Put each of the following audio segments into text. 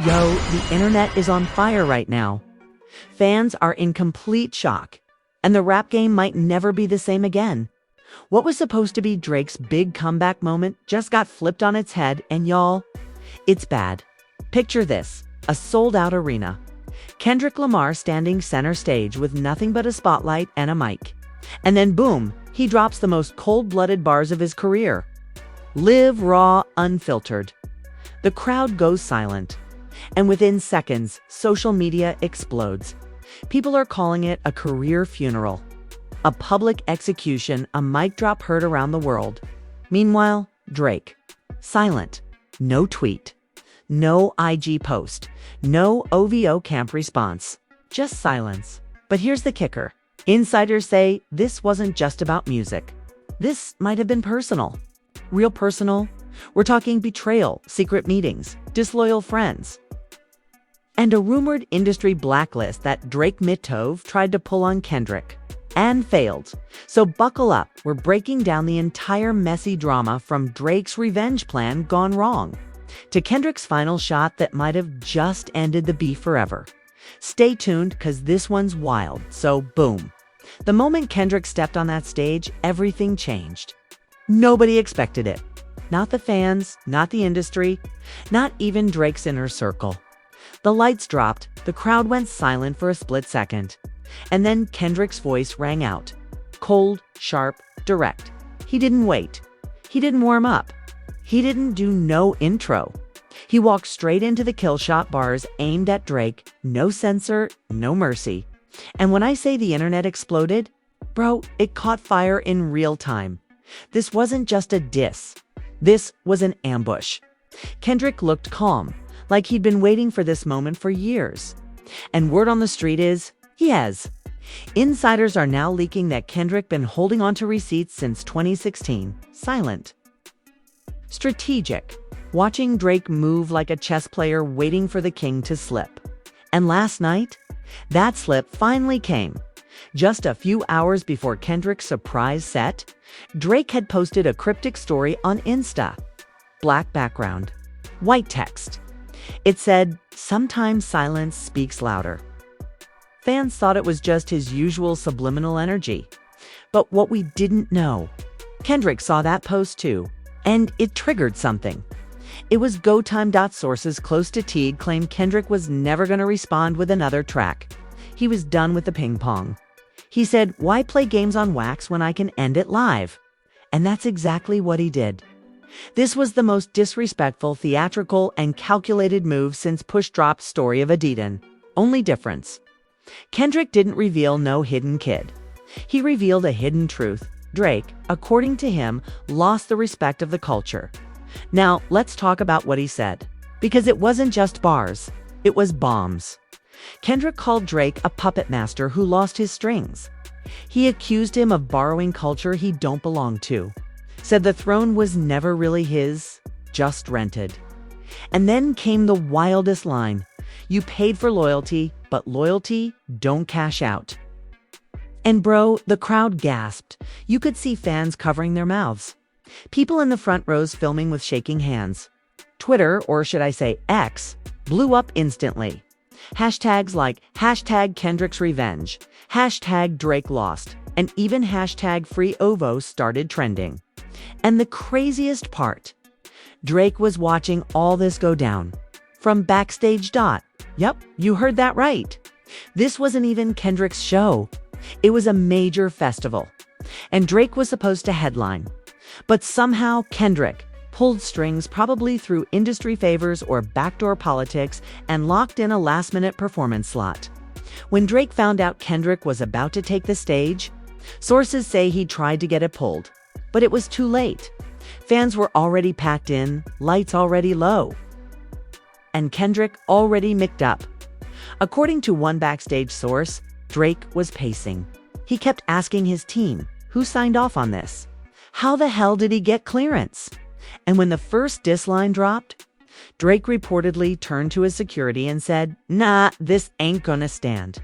Yo, the internet is on fire right now. Fans are in complete shock, and the rap game might never be the same again. What was supposed to be Drake's big comeback moment just got flipped on its head, and y'all, it's bad. Picture this, a sold-out arena. Kendrick Lamar standing center stage with nothing but a spotlight and a mic. And then boom, he drops the most cold-blooded bars of his career. Live raw, unfiltered. The crowd goes silent. And within seconds, social media explodes. People are calling it a career funeral. A public execution, a mic drop heard around the world. Meanwhile, Drake. Silent. No tweet. No IG post. No OVO camp response. Just silence. But here's the kicker. Insiders say this wasn't just about music. This might have been personal. Real personal. We're talking betrayal, secret meetings, disloyal friends, and a rumored industry blacklist that Drake Mitov tried to pull on Kendrick and failed. So buckle up, we're breaking down the entire messy drama from Drake's revenge plan gone wrong to Kendrick's final shot that might have just ended the beef forever. Stay tuned, because this one's wild. So boom. The moment Kendrick stepped on that stage, everything changed. Nobody expected it. Not the fans, not the industry, not even Drake's inner circle. The lights dropped, the crowd went silent for a split second, and then Kendrick's voice rang out. Cold, sharp, direct. He didn't wait. He didn't warm up. He didn't do no intro. He walked straight into the kill shot bars aimed at Drake, no censor, no mercy. And when I say the internet exploded, bro, it caught fire in real time. This wasn't just a diss. This was an ambush. Kendrick looked calm, like he'd been waiting for this moment for years. And word on the street is, he has. Insiders are now leaking that Kendrick been holding on to receipts since 2016, silent. Strategic, watching Drake move like a chess player waiting for the king to slip. And last night, that slip finally came. Just a few hours before Kendrick's surprise set, Drake had posted a cryptic story on Insta. Black background, white text. It said, "Sometimes silence speaks louder." Fans thought it was just his usual subliminal energy. But what we didn't know, Kendrick saw that post too, and it triggered something. It was Go Time. Sources close to Teague claimed Kendrick was never going to respond with another track. He was done with the ping pong. He said, "Why play games on wax when I can end it live?" And that's exactly what he did. This was the most disrespectful, theatrical, and calculated move since Push dropped Story of Adidas. Only difference. Kendrick didn't reveal no hidden kid. He revealed a hidden truth. Drake, according to him, lost the respect of the culture. Now, let's talk about what he said. Because it wasn't just bars. It was bombs. Kendrick called Drake a puppet master who lost his strings. He accused him of borrowing culture he don't belong to. Said the throne was never really his, just rented. And then came the wildest line. You paid for loyalty, but loyalty don't cash out. And bro, the crowd gasped. You could see fans covering their mouths. People in the front rows filming with shaking hands. Twitter, or should I say X, blew up instantly. Hashtags like #Kendrick's Revenge, #Drake Lost, and even #Free OVO started trending. And the craziest part, Drake was watching all this go down. From Backstage. Yep, you heard that right. This wasn't even Kendrick's show. It was a major festival. And Drake was supposed to headline. But somehow Kendrick pulled strings, probably through industry favors or backdoor politics, and locked in a last-minute performance slot. When Drake found out Kendrick was about to take the stage, sources say he tried to get it pulled. But it was too late. Fans were already packed in, lights already low, and Kendrick already micced up. According to one backstage source, Drake was pacing. He kept asking his team, who signed off on this? How the hell did he get clearance? And when the first diss line dropped, Drake reportedly turned to his security and said, "Nah, this ain't gonna stand."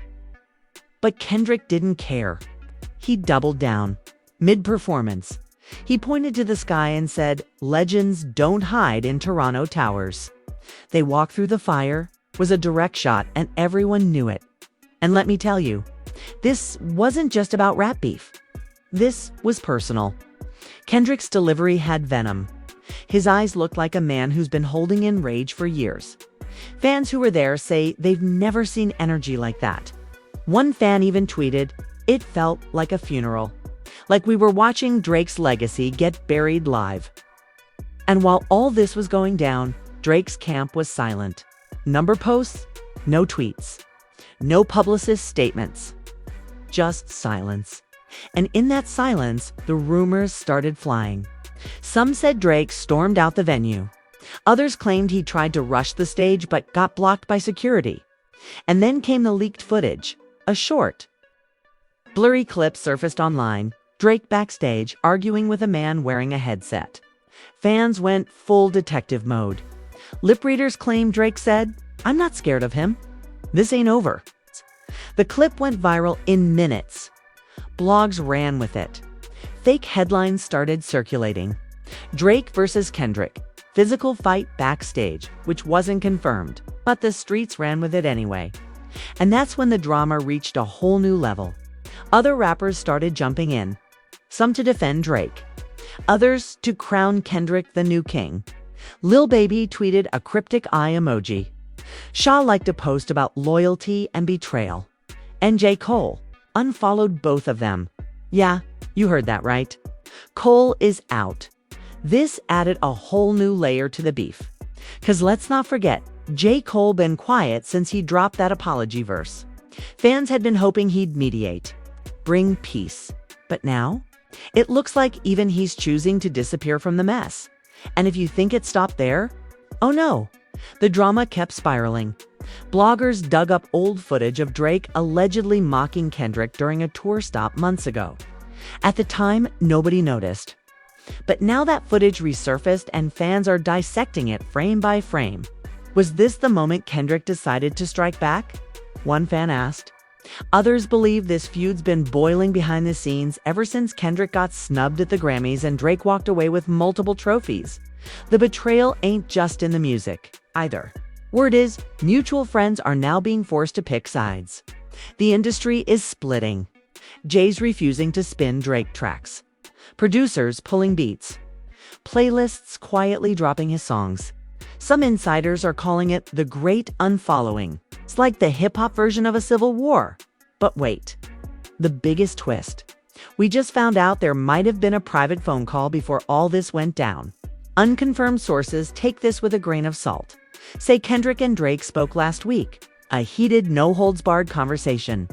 But Kendrick didn't care. He doubled down. Mid-performance, he pointed to the sky and said, "Legends don't hide in Toronto towers. They walk through the fire, was a direct shot and everyone knew it. And let me tell you, this wasn't just about rap beef. This was personal. Kendrick's delivery had venom. His eyes looked like a man who's been holding in rage for years. Fans who were there say they've never seen energy like that. One fan even tweeted, "It felt like a funeral. Like we were watching Drake's legacy get buried live." And while all this was going down, Drake's camp was silent. Number posts, no tweets. No publicist statements. Just silence. And in that silence, the rumors started flying. Some said Drake stormed out the venue. Others claimed he tried to rush the stage but got blocked by security. And then came the leaked footage, a short, blurry clip surfaced online, Drake backstage arguing with a man wearing a headset. Fans went full detective mode. Lip readers claimed Drake said, "I'm not scared of him. This ain't over." The clip went viral in minutes. Blogs ran with it. Fake headlines started circulating. Drake versus Kendrick, physical fight backstage, which wasn't confirmed, but the streets ran with it anyway. And that's when the drama reached a whole new level. Other rappers started jumping in, some to defend Drake, others to crown Kendrick the new king. Lil Baby tweeted a cryptic eye emoji. Shaw liked a post about loyalty and betrayal. And J. Cole unfollowed both of them. Yeah, you heard that right. Cole is out. This added a whole new layer to the beef. 'Cause let's not forget, J. Cole been quiet since he dropped that apology verse. Fans had been hoping he'd mediate, bring peace. But now, it looks like even he's choosing to disappear from the mess. And if you think it stopped there, oh no, the drama kept spiraling. Bloggers dug up old footage of Drake allegedly mocking Kendrick during a tour stop months ago. At the time, nobody noticed. But now that footage resurfaced and fans are dissecting it frame by frame. Was this the moment Kendrick decided to strike back? One fan asked. Others believe this feud's been boiling behind the scenes ever since Kendrick got snubbed at the Grammys and Drake walked away with multiple trophies. The betrayal ain't just in the music, either. Word is, mutual friends are now being forced to pick sides. The industry is splitting. Jay's refusing to spin Drake tracks. Producers pulling beats. Playlists quietly dropping his songs. Some insiders are calling it the Great Unfollowing. It's like the hip-hop version of a civil war. But wait, the biggest twist. We just found out there might have been a private phone call before all this went down. Unconfirmed sources take this with a grain of salt. Say Kendrick and Drake spoke last week. A heated, no-holds-barred conversation.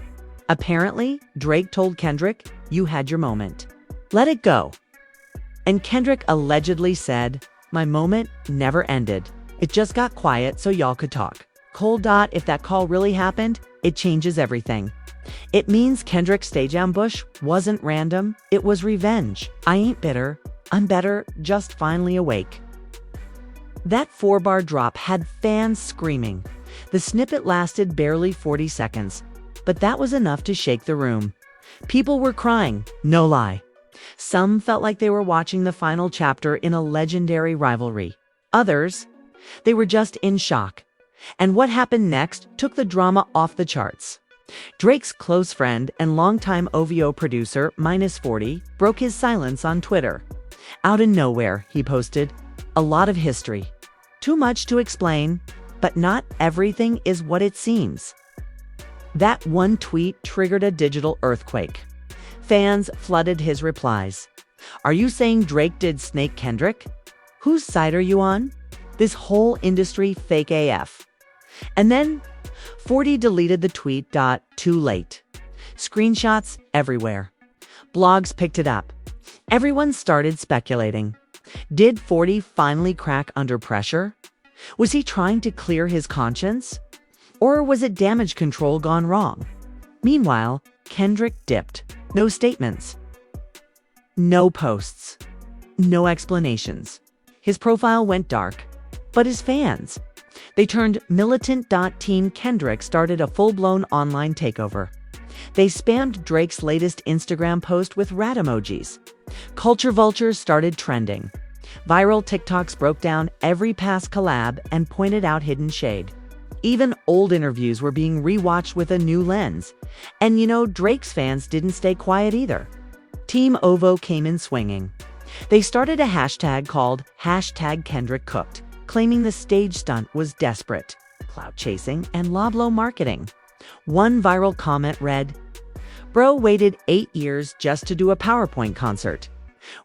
Apparently, Drake told Kendrick, "You had your moment. Let it go." And Kendrick allegedly said, "My moment never ended. It just got quiet so y'all could talk." If that call really happened, it changes everything. It means Kendrick's stage ambush wasn't random, it was revenge. I ain't bitter, I'm better, just finally awake. That 4-bar drop had fans screaming. The snippet lasted barely 40 seconds, but that was enough to shake the room. People were crying, no lie. Some felt like they were watching the final chapter in a legendary rivalry. Others, they were just in shock. And what happened next took the drama off the charts. Drake's close friend and longtime OVO producer, -40, broke his silence on Twitter. Out of nowhere, he posted, "A lot of history. Too much to explain, but not everything is what it seems." That one tweet triggered a digital earthquake. Fans flooded his replies. Are you saying Drake did snake Kendrick? Whose side are you on? This whole industry fake AF. And then 40 deleted the tweet. Too late. Screenshots everywhere. Blogs picked it up. Everyone started speculating. Did 40 finally crack under pressure? Was he trying to clear his conscience? Or was it damage control gone wrong? Meanwhile, Kendrick dipped. No statements. No posts. No explanations. His profile went dark. But his fans, they turned militant. Team Kendrick started a full-blown online takeover. They spammed Drake's latest Instagram post with rat emojis. Culture vultures started trending. Viral TikToks broke down every past collab and pointed out hidden shade. Even old interviews were being rewatched with a new lens. And Drake's fans didn't stay quiet either. Team Ovo came in swinging. They started a hashtag called #KendrickCooked, claiming the stage stunt was desperate, clout chasing, and low blow marketing. One viral comment read, "Bro waited 8 years just to do a PowerPoint concert."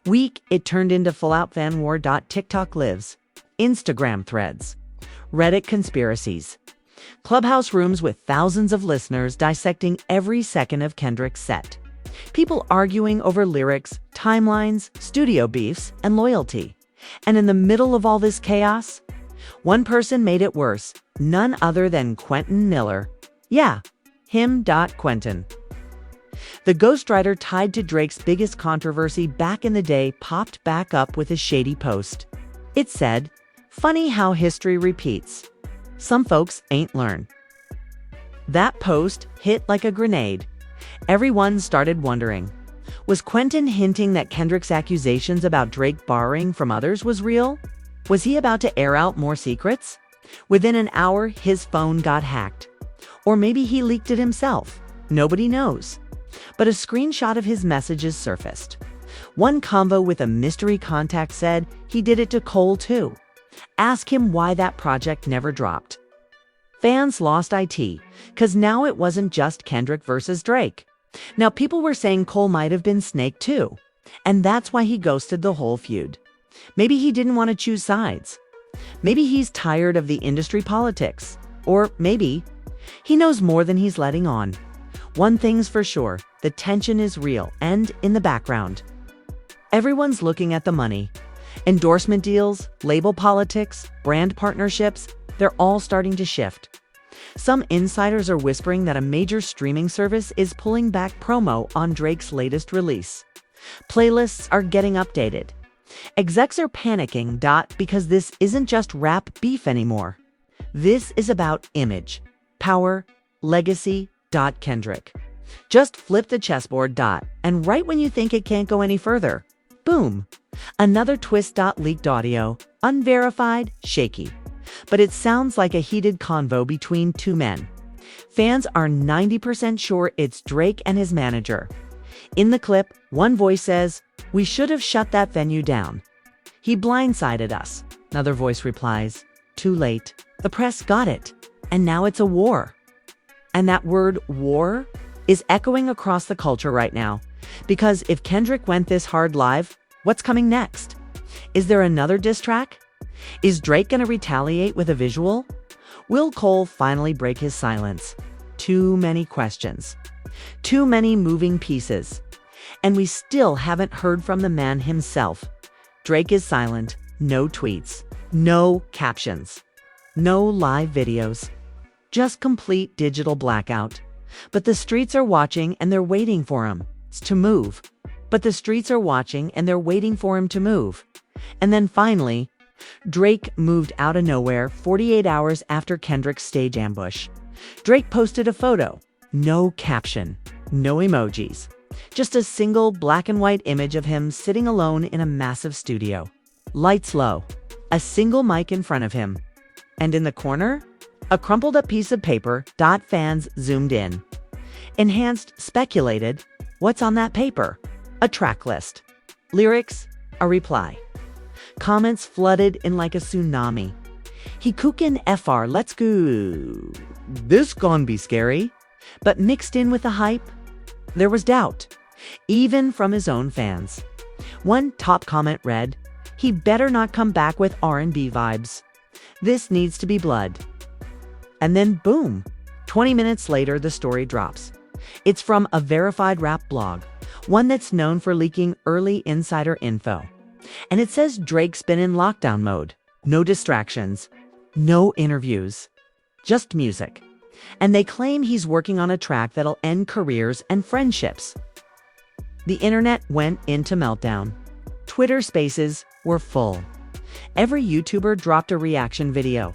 Week, it turned into full-out fan war. TikTok lives. Instagram threads. Reddit conspiracies. Clubhouse rooms with thousands of listeners dissecting every second of Kendrick's set. People arguing over lyrics, timelines, studio beefs, and loyalty. And in the middle of all this chaos, one person made it worse, none other than Quentin Miller. Yeah, him. Quentin. The ghostwriter tied to Drake's biggest controversy back in the day popped back up with a shady post. It said, "Funny how history repeats. Some folks ain't learn." That post hit like a grenade. Everyone started wondering, was Quentin hinting that Kendrick's accusations about Drake borrowing from others was real? Was he about to air out more secrets? Within an hour, his phone got hacked. Or maybe he leaked it himself. Nobody knows. But a screenshot of his messages surfaced. One convo with a mystery contact said he did it to Cole too. Ask him why that project never dropped. Fans lost IT, because now it wasn't just Kendrick versus Drake. Now people were saying Cole might have been snaked too. And that's why he ghosted the whole feud. Maybe he didn't want to choose sides. Maybe he's tired of the industry politics. Or maybe he knows more than he's letting on. One thing's for sure, the tension is real and in the background. Everyone's looking at the money. Endorsement deals, label politics, brand partnerships, they're all starting to shift. Some insiders are whispering that a major streaming service is pulling back promo on Drake's latest release. Playlists are getting updated. Execs are panicking, because this isn't just rap beef anymore. This is about image, power, legacy. Kendrick. Just flip the chessboard. And right when you think it can't go any further, boom, another twist. Leaked audio, unverified, shaky. But it sounds like a heated convo between two men. Fans are 90% sure it's Drake and his manager. In the clip, one voice says, "We should have shut that venue down. He blindsided us." Another voice replies, "Too late. The press got it. And now it's a war." And that word war is echoing across the culture right now. Because if Kendrick went this hard live, what's coming next? Is there another diss track? Is Drake gonna retaliate with a visual? Will Cole finally break his silence? Too many questions. Too many moving pieces. And we still haven't heard from the man himself. Drake is silent. No tweets. No captions. No live videos. Just complete digital blackout. But the streets are watching and they're waiting for him to move. But the streets are watching and they're waiting for him to move. And then finally, Drake moved out of nowhere 48 hours after Kendrick's stage ambush. Drake posted a photo. No caption. No emojis. Just a single black and white image of him sitting alone in a massive studio. Lights low. A single mic in front of him. And in the corner, a crumpled up piece of paper. Fans zoomed in. Enhanced speculated, what's on that paper? A track list. Lyrics, a reply. Comments flooded in like a tsunami. He cookin' FR, let's go. This gon' be scary. But mixed in with the hype, there was doubt. Even from his own fans. One top comment read, "He better not come back with R&B vibes. This needs to be blood." And then boom, 20 minutes later the story drops. It's from a verified rap blog, one that's known for leaking early insider info. And it says Drake's been in lockdown mode. No distractions, no interviews, just music. And they claim he's working on a track that'll end careers and friendships. The internet went into meltdown. Twitter spaces were full. Every YouTuber dropped a reaction video.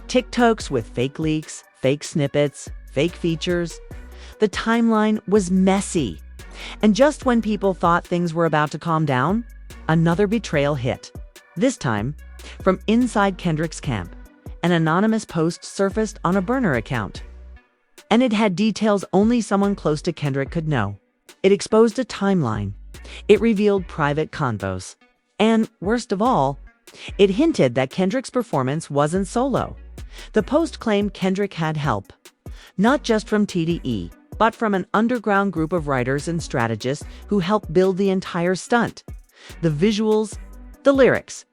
TikToks with fake leaks, fake snippets, fake features. The timeline was messy. And just when people thought things were about to calm down, another betrayal hit. This time, from inside Kendrick's camp. an anonymous post surfaced on a burner account. And it had details only someone close to Kendrick could know. It exposed a timeline. It revealed private convos. And, worst of all, it hinted that Kendrick's performance wasn't solo. The post claimed Kendrick had help, not just from TDE, but from an underground group of writers and strategists who helped build the entire stunt. The visuals, the lyrics,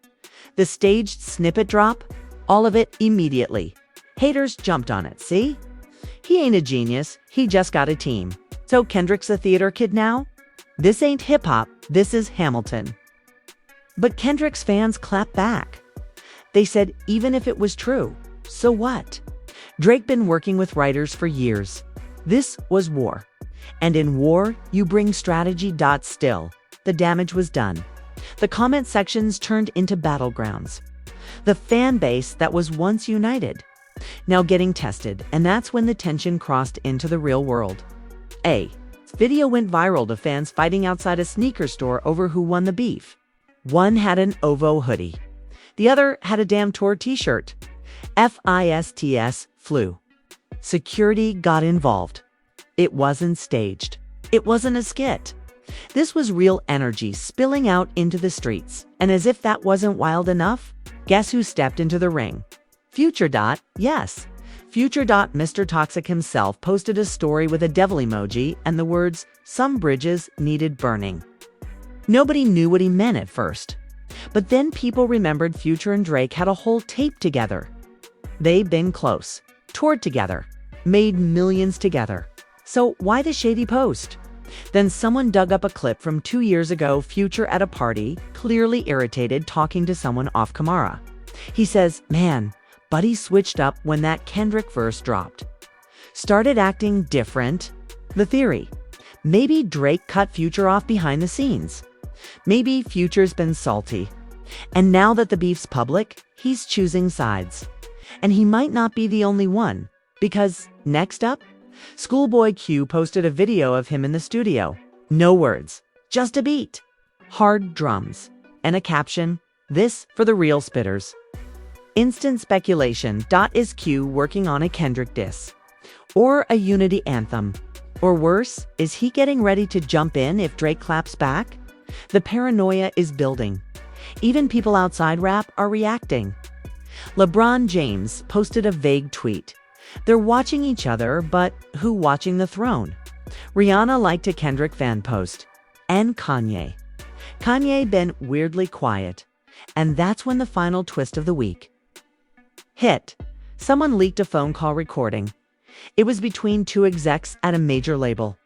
the staged snippet drop, all of it immediately. Haters jumped on it, see? He ain't a genius, he just got a team. So Kendrick's a theater kid now? This ain't hip-hop, this is Hamilton. But Kendrick's fans clapped back. They said even if it was true, so what? Drake been working with writers for years. This was war. And in war, you bring strategy. Still, the damage was done. The comment sections turned into battlegrounds. The fan base that was once united, now getting tested, and that's when the tension crossed into the real world. Video went viral to fans fighting outside a sneaker store over who won the beef. One had an OVO hoodie. The other had a Damn Tour t-shirt. FISTS flew. Security got involved. It wasn't staged. It wasn't a skit. This was real energy spilling out into the streets. And as if that wasn't wild enough, guess who stepped into the ring? Future. Yes. Future. Mr. Toxic himself posted a story with a devil emoji and the words, "Some bridges needed burning." Nobody knew what he meant at first. But then people remembered Future and Drake had a whole tape together. They'd been close, toured together, made millions together. So why the shady post? Then someone dug up a clip from 2 years ago, Future at a party, clearly irritated, talking to someone off camera. He says, "Man, Buddy switched up when that Kendrick verse dropped. Started acting different." The theory: maybe Drake cut Future off behind the scenes. Maybe Future's been salty. And now that the beef's public, he's choosing sides. And he might not be the only one, because next up, Schoolboy Q posted a video of him in the studio. No words, just a beat, hard drums, and a caption, "This for the real spitters." Instant speculation. Is Q working on a Kendrick diss? Or a unity anthem? Or worse, is he getting ready to jump in if Drake claps back? The paranoia is building. Even people outside rap are reacting. LeBron James posted a vague tweet. They're watching each other, but who watching the throne? Rihanna liked a Kendrick fan post. And Kanye. Kanye been weirdly quiet. And that's when the final twist of the week hit. Someone leaked a phone call recording. It was between two execs at a major label.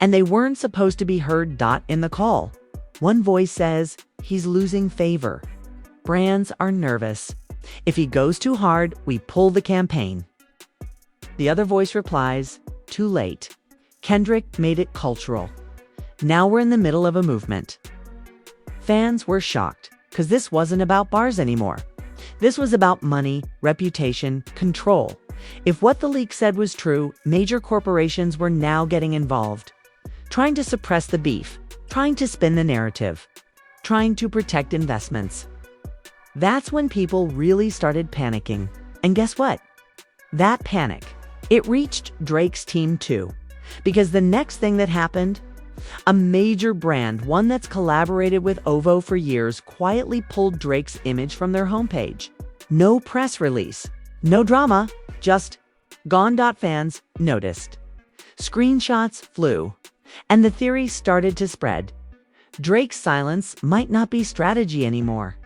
And they weren't supposed to be heard. In the call, one voice says, "He's losing favor. Brands are nervous. If he goes too hard, we pull the campaign." The other voice replies, "Too late. Kendrick made it cultural. Now we're in the middle of a movement." Fans were shocked, because this wasn't about bars anymore. This was about money, reputation, control. If what the leak said was true, major corporations were now getting involved, trying to suppress the beef, trying to spin the narrative, trying to protect investments. That's when people really started panicking. And guess what? That panic, it reached Drake's team too. Because the next thing that happened, a major brand, one that's collaborated with OVO for years, quietly pulled Drake's image from their homepage. No press release, no drama, just gone. Fans noticed. Screenshots flew. And the theory started to spread. Drake's silence might not be strategy anymore.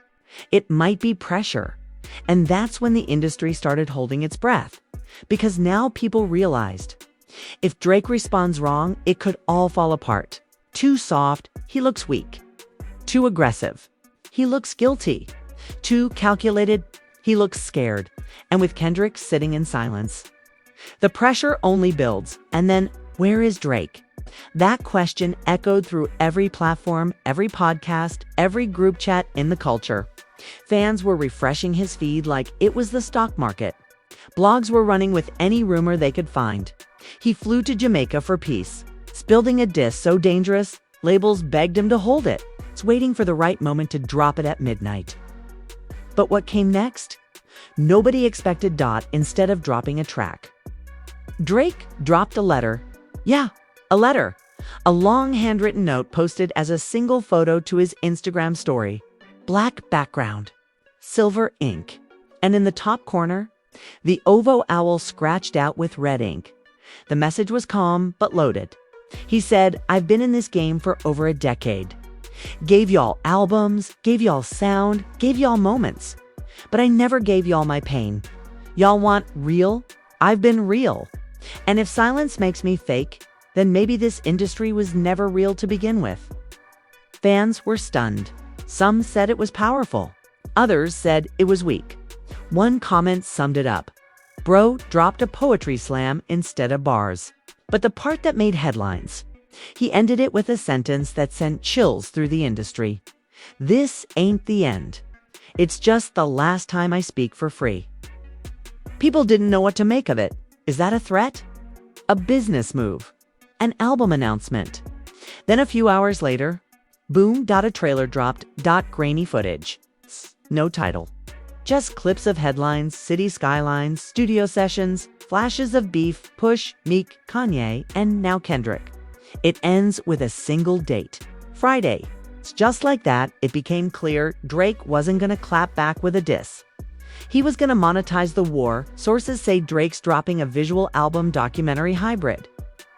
It might be pressure. And that's when the industry started holding its breath. Because now people realized, if Drake responds wrong, it could all fall apart. Too soft, he looks weak. Too aggressive, he looks guilty. Too calculated, he looks scared. And with Kendrick sitting in silence, the pressure only builds. And then, where is Drake? That question echoed through every platform, every podcast, every group chat in the culture. Fans were refreshing his feed like it was the stock market. Blogs were running with any rumor they could find. He flew to Jamaica for peace, building a diss so dangerous, labels begged him to hold it. It's waiting for the right moment to drop it at midnight. But what came next? Nobody expected Dot instead of dropping a track. Drake dropped a letter. Yeah, a letter. A long handwritten note posted as a single photo to his Instagram story. Black background, silver ink, and in the top corner, the Ovo owl scratched out with red ink. The message was calm but loaded. He said, "I've been in this game for over a decade. Gave y'all albums, gave y'all sound, gave y'all moments. But I never gave y'all my pain. Y'all want real? I've been real. And if silence makes me fake, then maybe this industry was never real to begin with." Fans were stunned. Some said it was powerful. Others said it was weak. One comment summed it up. Bro dropped a poetry slam instead of bars. But the part that made headlines, he ended it with a sentence that sent chills through the industry. "This ain't the end. It's just the last time I speak for free." People didn't know what to make of it. Is that a threat? A business move? An album announcement? Then a few hours later, boom, a trailer dropped, grainy footage. No title. Just clips of headlines, city skylines, studio sessions, flashes of beef, Push, Meek, Kanye, and now Kendrick. It ends with a single date, Friday. Just like that, it became clear Drake wasn't going to clap back with a diss. He was going to monetize the war. Sources say Drake's dropping a visual album documentary hybrid.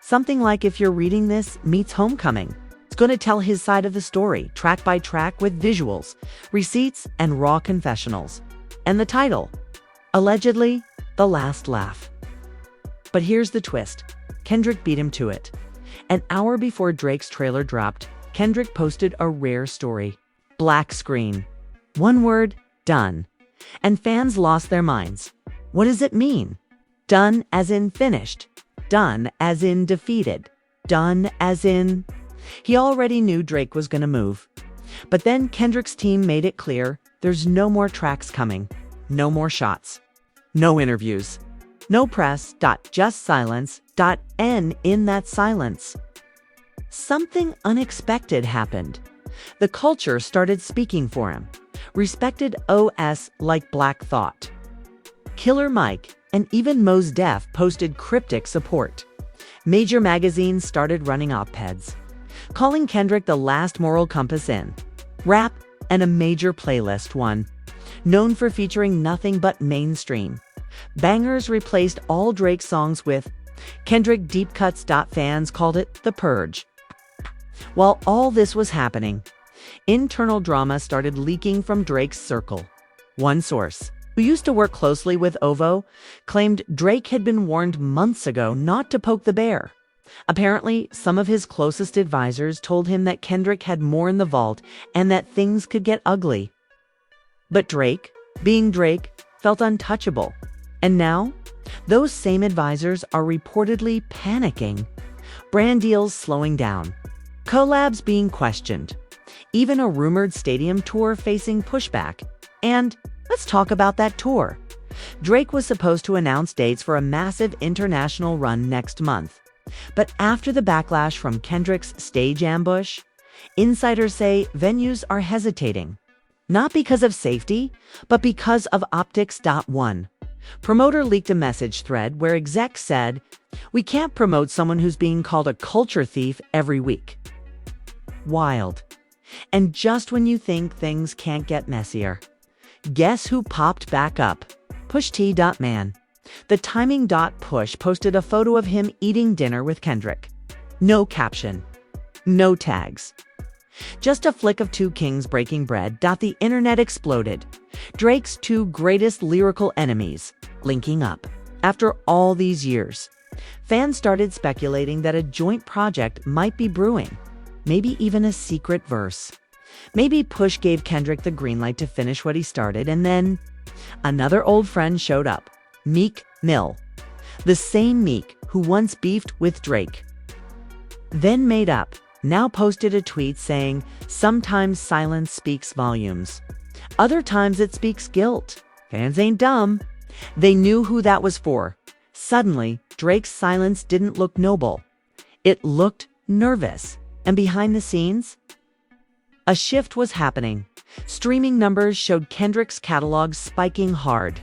Something like If You're Reading This meets Homecoming. It's going to tell his side of the story, track by track with visuals, receipts, and raw confessionals. And the title, allegedly, The Last Laugh. But here's the twist. Kendrick beat him to it. An hour before Drake's trailer dropped, Kendrick posted a rare story. Black screen. One word, done. And fans lost their minds. What does it mean? Done as in finished. Done as in defeated. Done as in... He already knew Drake was going to move. But then Kendrick's team made it clear there's no more tracks coming. No more shots. No interviews. No press. Just silence. N in that silence. Something unexpected happened. The culture started speaking for him. Respected OS like Black Thought. Killer Mike and even Mos Def posted cryptic support. Major magazines started running op-eds, calling Kendrick the last moral compass in rap, and a major playlist one, known for featuring nothing but mainstream bangers, replaced all Drake songs with Kendrick deep cuts. Fans called it the purge. While all this was happening, internal drama started leaking from Drake's circle. One source, who used to work closely with Ovo, claimed Drake had been warned months ago not to poke the bear. Apparently, some of his closest advisors told him that Kendrick had more in the vault and that things could get ugly. But Drake, being Drake, felt untouchable. And now, those same advisors are reportedly panicking. Brand deals slowing down. Collabs being questioned. Even a rumored stadium tour facing pushback. And let's talk about that tour. Drake was supposed to announce dates for a massive international run next month. But after the backlash from Kendrick's stage ambush, insiders say venues are hesitating. Not because of safety, but because of optics. One promoter leaked a message thread where execs said, "We can't promote someone who's being called a culture thief every week." Wild. And just when you think things can't get messier, guess who popped back up? Push T. Man. The timing. Push posted a photo of him eating dinner with Kendrick. No caption. No tags. Just a flick of two kings breaking bread. The internet exploded. Drake's two greatest lyrical enemies linking up. After all these years, fans started speculating that a joint project might be brewing. Maybe even a secret verse. Maybe Push gave Kendrick the green light to finish what he started, and then another old friend showed up. Meek Mill. The same Meek who once beefed with Drake. Then made up. Now posted a tweet saying, "Sometimes silence speaks volumes. Other times it speaks guilt." Fans ain't dumb. They knew who that was for. Suddenly, Drake's silence didn't look noble. It looked nervous. And behind the scenes, a shift was happening. Streaming numbers showed Kendrick's catalog spiking hard.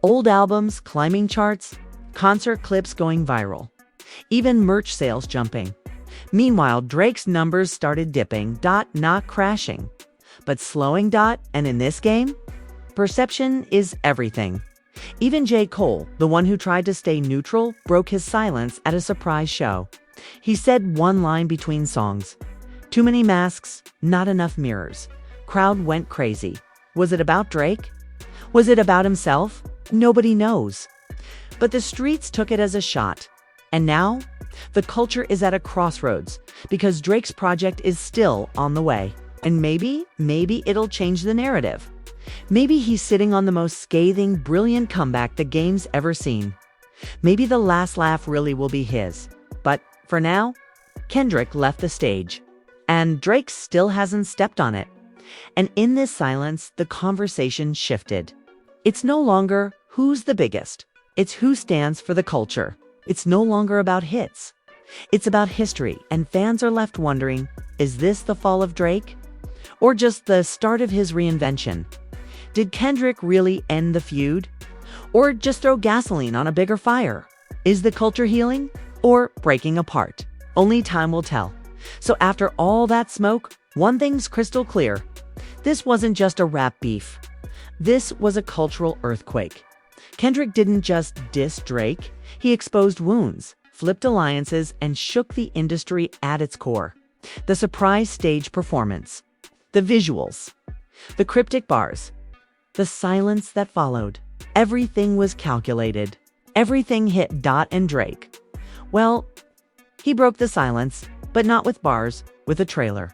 Old albums climbing charts, concert clips going viral, even merch sales jumping. Meanwhile, Drake's numbers started dipping, not crashing, but slowing. And in this game, perception is everything. Even J. Cole, the one who tried to stay neutral, broke his silence at a surprise show. He said one line between songs. Too many masks, not enough mirrors. Crowd went crazy. Was it about Drake? Was it about himself? Nobody knows. But the streets took it as a shot. And now, the culture is at a crossroads because Drake's project is still on the way. And maybe it'll change the narrative. Maybe he's sitting on the most scathing, brilliant comeback the game's ever seen. Maybe the last laugh really will be his. But for now, Kendrick left the stage. And Drake still hasn't stepped on it. And in this silence, the conversation shifted. It's no longer who's the biggest. It's who stands for the culture. It's no longer about hits. It's about history, and fans are left wondering, is this the fall of Drake? Or just the start of his reinvention? Did Kendrick really end the feud? Or just throw gasoline on a bigger fire? Is the culture healing or breaking apart? Only time will tell. So after all that smoke, one thing's crystal clear. This wasn't just a rap beef. This was a cultural earthquake. Kendrick didn't just diss Drake. He exposed wounds, flipped alliances, and shook the industry at its core. The surprise stage performance, the visuals, the cryptic bars, the silence that followed. Everything was calculated. Everything hit. And Drake, well, he broke the silence, but not with bars, with a trailer,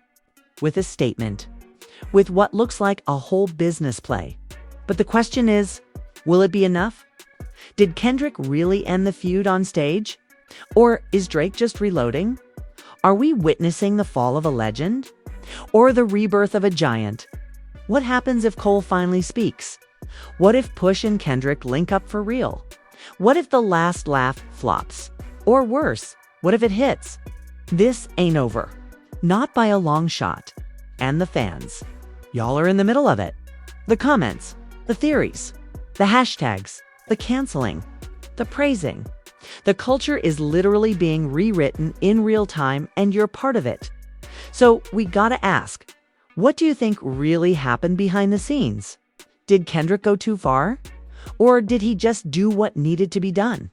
with a statement, with what looks like a whole business play. But the question is, will it be enough? Did Kendrick really end the feud on stage? Or is Drake just reloading? Are we witnessing the fall of a legend? Or the rebirth of a giant? What happens if Cole finally speaks? What if Push and Kendrick link up for real? What if the last laugh flops? Or worse, what if it hits? This ain't over. Not by a long shot. And the fans, y'all are in the middle of it. The comments, the theories, the hashtags, the canceling, the praising. The culture is literally being rewritten in real time, and you're part of it. So we gotta ask, what do you think really happened behind the scenes? Did Kendrick go too far? Or did he just do what needed to be done?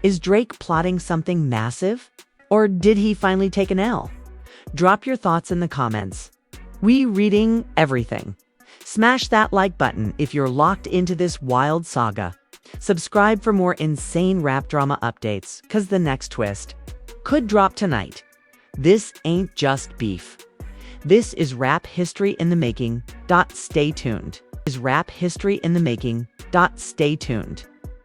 Is Drake plotting something massive? Or did he finally take an L? Drop your thoughts in the comments. We reading everything. Smash that like button if you're locked into this wild saga. Subscribe for more insane rap drama updates, cause the next twist could drop tonight. This ain't just beef. This is rap history in the making. Stay tuned. Is rap history in the making. Stay tuned.